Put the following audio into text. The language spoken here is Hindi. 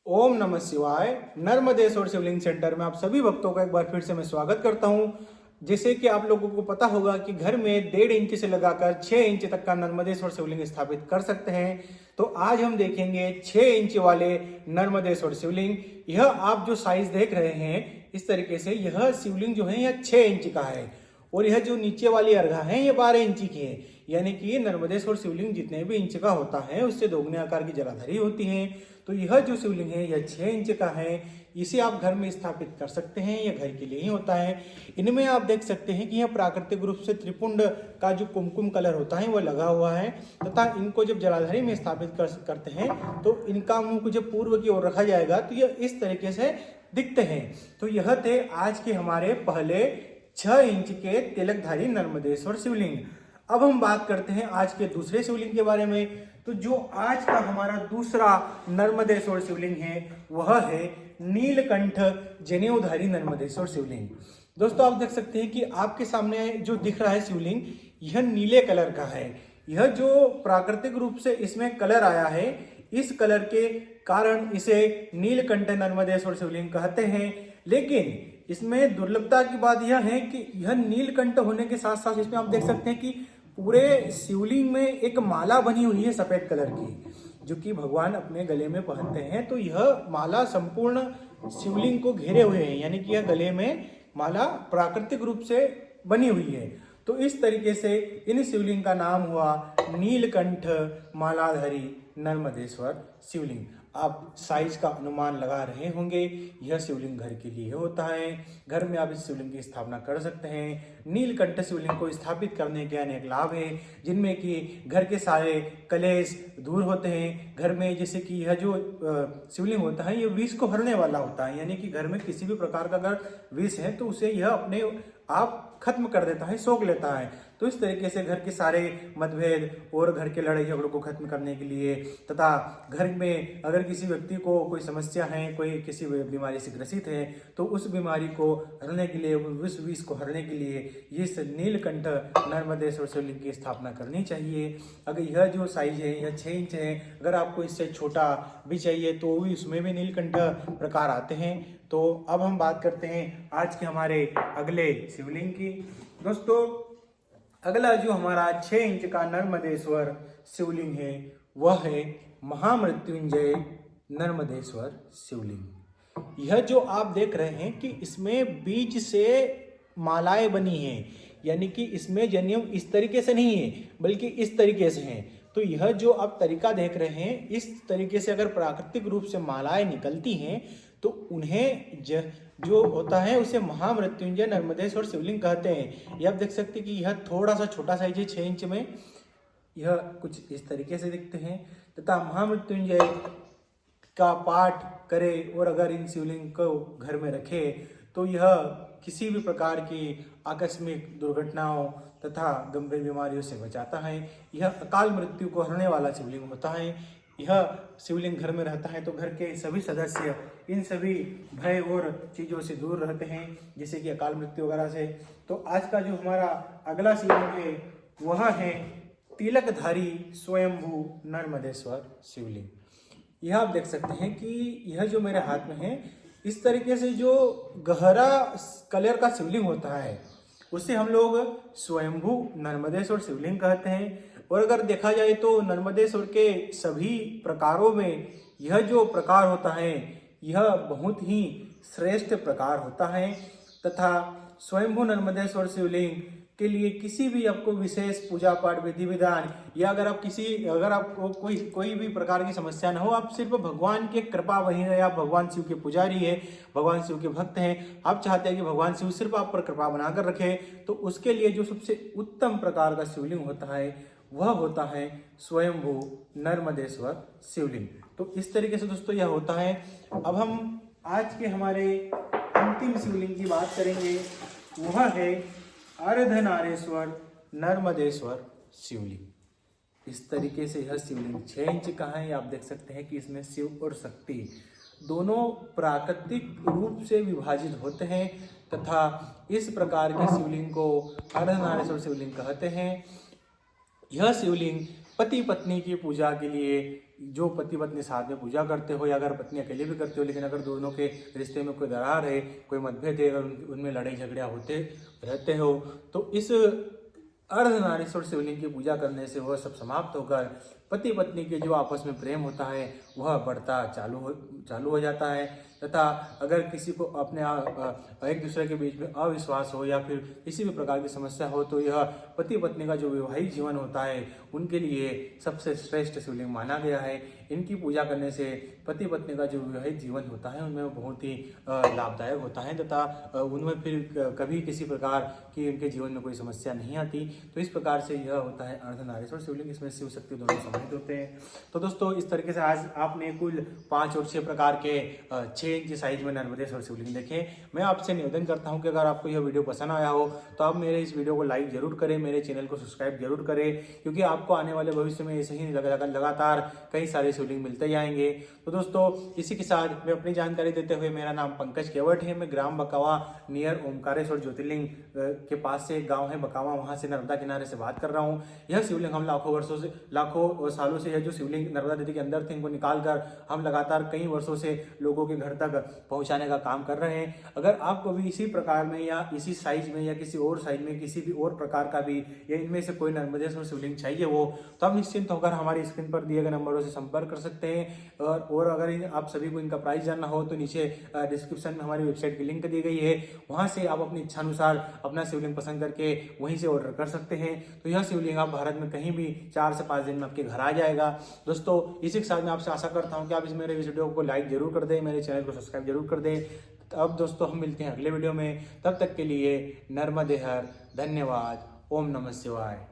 ओम नमः शिवाय। नर्मदेश्वर शिवलिंग सेंटर में आप सभी भक्तों का एक बार फिर से मैं स्वागत करता हूं। जैसे कि आप लोगों को पता होगा कि घर में 1.5 इंच से लगाकर 6 इंच तक का नर्मदेश्वर शिवलिंग स्थापित कर सकते हैं। तो आज हम देखेंगे 6 इंच वाले नर्मदेश्वर शिवलिंग। यह आप जो साइज देख रहे हैं इस तरीके से, यह शिवलिंग जो है यह 6 इंच का है और यह जो नीचे वाली अर्घा है ये 12 इंच की है। यानी कि नर्मदेश्वर शिवलिंग जितने भी इंच का होता है उससे दोगुने आकार की जलाधारी होती है। तो यह जो शिवलिंग है यह 6 इंच का है। इसे आप घर में स्थापित कर सकते हैं, यह घर के लिए ही होता है। इनमें आप देख सकते हैं कि यह प्राकृतिक रूप से त्रिपुंड का जो कुमकुम कलर होता है वह लगा हुआ है तथा इनको जब जलाधारी में स्थापित करते हैं तो इनका मुंह को जब पूर्व की ओर रखा जाएगा तो यह इस तरीके से दिखते हैं। तो यह थे आज के हमारे पहले 6 इंच के तिलकधारी नर्मदेश्वर शिवलिंग। अब हम बात करते हैं आज के दूसरे शिवलिंग के बारे में। तो जो आज का हमारा दूसरा नर्मदेश्वर शिवलिंग है वह है नीलकंठ जनेऊधारी नर्मदेश्वर शिवलिंग। दोस्तों आप देख सकते हैं कि आपके सामने जो दिख रहा है शिवलिंग यह नीले कलर का है। यह जो प्राकृतिक रूप से इसमें कलर आया है इस कलर के कारण इसे नीलकंठ नर्मदेश्वर शिवलिंग कहते हैं। लेकिन इसमें दुर्लभता की बात यह है कि यह नीलकंठ होने के साथ साथ इसमें आप देख सकते हैं कि पूरे शिवलिंग में एक माला बनी हुई है सफेद कलर की, जो कि भगवान अपने गले में पहनते हैं। तो यह माला संपूर्ण शिवलिंग को घेरे हुए है, यानी कि यह गले में माला प्राकृतिक रूप से बनी हुई है। तो इस तरीके से इन शिवलिंग का नाम हुआ नीलकंठ मालाधारी नर्मदेश्वर शिवलिंग। आप साइज का अनुमान लगा रहे होंगे, यह शिवलिंग घर के लिए होता है। घर में आप इस शिवलिंग की स्थापना कर सकते हैं। नीलकंठ शिवलिंग को स्थापित करने के अनेक लाभ हैं, जिनमें कि घर के सारे कलेश दूर होते हैं। घर में जैसे कि यह जो शिवलिंग होता है यह विष को हरने वाला होता है, यानी कि घर में किसी भी प्रकार का अगर विष है तो उसे यह अपने आप खत्म कर देता है, सोख लेता है। तो इस तरीके से घर के सारे मतभेद और घर के लड़ाई झगड़ों को खत्म करने के लिए तथा घर में अगर किसी व्यक्ति को कोई समस्या है, कोई किसी बीमारी से ग्रसित है तो उस बीमारी को हरने के लिए, उस विष को हरने के लिए इस नीलकंठ नर्मदेश्वर शिवलिंग की स्थापना करनी चाहिए। अगर यह जो साइज है यह 6 इंच है, अगर आपको इससे छोटा भी चाहिए तो भी उसमें भी नीलकंठ प्रकार आते हैं। तो अब हम बात करते हैं आज के हमारे अगले शिवलिंग की। दोस्तों अगला जो हमारा 6 इंच का नर्मदेश्वर शिवलिंग है वह है महामृत्युंजय नर्मदेश्वर शिवलिंग। यह जो आप देख रहे हैं कि इसमें बीज से मालाएं बनी हैं, यानी कि इसमें जनेऊ इस तरीके से नहीं है बल्कि इस तरीके से है। तो यह जो आप तरीका देख रहे हैं इस तरीके से अगर प्राकृतिक रूप से मालाएं निकलती हैं तो उन्हें जो होता है उसे महामृत्युंजय नर्मदेश्वर शिवलिंग कहते हैं। यह आप देख सकते हैं कि यह थोड़ा सा छोटा साइज है, 6 इंच में यह कुछ इस तरीके से दिखते हैं। तथा महामृत्युंजय का पाठ करे और अगर इन शिवलिंग को घर में रखे तो यह किसी भी प्रकार की आकस्मिक दुर्घटनाओं तथा गंभीर बीमारियों से बचाता है। यह अकाल मृत्यु को हरने वाला शिवलिंग होता है। यह शिवलिंग घर में रहता है तो घर के सभी सदस्य इन सभी भय और चीज़ों से दूर रहते हैं, जैसे कि अकाल मृत्यु वगैरह से। तो आज का जो हमारा अगला शिवलिंग है वह है तिलकधारी स्वयंभू नर्मदेश्वर शिवलिंग। यह आप देख सकते हैं कि यह जो मेरे हाथ में है इस तरीके से जो गहरा कलर का शिवलिंग होता है उसे हम लोग स्वयंभू नर्मदेश्वर शिवलिंग कहते हैं। और अगर देखा जाए तो नर्मदेश्वर के सभी प्रकारों में यह जो प्रकार होता है यह बहुत ही श्रेष्ठ प्रकार होता है। तथा स्वयंभू नर्मदेश्वर शिवलिंग के लिए किसी भी आपको विशेष पूजा पाठ विधि विधान या अगर आपको कोई भी प्रकार की समस्या ना हो, आप सिर्फ भगवान की कृपा वही है, आप भगवान शिव के पुजारी है, भगवान शिव के भक्त हैं, आप चाहते हैं कि भगवान शिव सिर्फ आप पर कृपा बनाकर रखे, तो उसके लिए जो सबसे उत्तम प्रकार का शिवलिंग होता है वह होता है स्वयंभू नर्मदेश्वर शिवलिंग। तो इस तरीके से दोस्तों यह होता है। अब हम आज के हमारे अंतिम शिवलिंग की बात करेंगे, वह है अर्धनारेश्वर नर्मदेश्वर शिवलिंग। इस तरीके से यह शिवलिंग 6 इंच का है। आप देख सकते हैं कि इसमें शिव और शक्ति दोनों प्राकृतिक रूप से विभाजित होते हैं तथा इस प्रकार के शिवलिंग को अर्धनारेश्वर शिवलिंग कहते हैं। यह शिवलिंग पति पत्नी की पूजा के लिए जो पति पत्नी साथ में पूजा करते हो या अगर पत्नी अकेले भी करते हो, लेकिन अगर दोनों के रिश्ते में कोई दरार है, कोई मतभेद है, अगर उनमें लड़ाई झगड़ा होते रहते हो, तो इस अर्धनारीश्वर शिवलिंग की पूजा करने से वह सब समाप्त होकर पति पत्नी के जो आपस में प्रेम होता है वह बढ़ता चालू हो जाता है। तथा अगर किसी को अपने एक दूसरे के बीच में अविश्वास हो या फिर किसी भी प्रकार की समस्या हो, तो यह पति पत्नी का जो वैवाहिक जीवन होता है उनके लिए सबसे श्रेष्ठ शिवलिंग माना गया है। इनकी पूजा करने से पति पत्नी का जो वैवाहिक जीवन होता है उनमें बहुत ही लाभदायक होता है तथा उनमें फिर कभी किसी प्रकार की उनके जीवन में कोई समस्या नहीं आती। तो इस प्रकार से यह होता है अर्धनारीश्वर शिवलिंग, इसमें शिव शक्ति दोनों समाहित होते हैं। तो दोस्तों इस तरीके से आज आपने कुल 5 और 6 प्रकार के 6 इंच साइज में नर्मदेश्वर शिवलिंग देखे। मैं आपसे निवेदन करता हूं कि अगर आपको यह वीडियो पसंद आया हो तो आप मेरे इस वीडियो को लाइक जरूर करें, मेरे चैनल को सब्सक्राइब जरूर करें, क्योंकि आपको आने वाले भविष्य में ऐसे ही लगातार कई सारे शिवलिंग मिलते जाएंगे। तो दोस्तों इसी के साथ मैं अपनी जानकारी देते हुए, मेरा नाम पंकज केवट है, मैं ग्राम बकावा नियर ओमकारेश्वर ज्योतिर्लिंग के पास से एक गाँव है बकावा, वहां से नर्मदा किनारे से बात कर रहा हूँ। यह शिवलिंग हम लाखों सालों से यह जो शिवलिंग नर्मदा नदी के अंदर थे इनको निकाल कर हम लगातार कई वर्षों से लोगों के घर तक पहुंचाने का काम कर रहे हैं। अगर आपको भी इसी प्रकार में या इसी साइज में या किसी और साइज में किसी भी और प्रकार का भी या इनमें से कोई नर्मदेश्वर शिवलिंग चाहिए हो, तो आप निश्चिंत होकर हमारी स्क्रीन पर दिए गए नंबरों से संपर्क कर सकते हैं। और अगर आप सभी को इनका प्राइस जानना हो तो नीचे डिस्क्रिप्शन में हमारी वेबसाइट की लिंक दी गई है, वहां से आप अपनी इच्छानुसार अपना शिवलिंग पसंद करके वहीं से ऑर्डर कर सकते हैं। तो यह शिवलिंग आप भारत में कहीं भी 4 से 5 दिन में आपके घर आ जाएगा। दोस्तों इसी के साथ मैं आपसे आशा करता हूं कि आप मेरे वीडियो को लाइक जरूर कर दें, मेरे चैनल को सब्सक्राइब जरूर कर दें। अब दोस्तों हम मिलते हैं अगले वीडियो में, तब तक के लिए नर्मदे हर, धन्यवाद, ओम नमः शिवाय।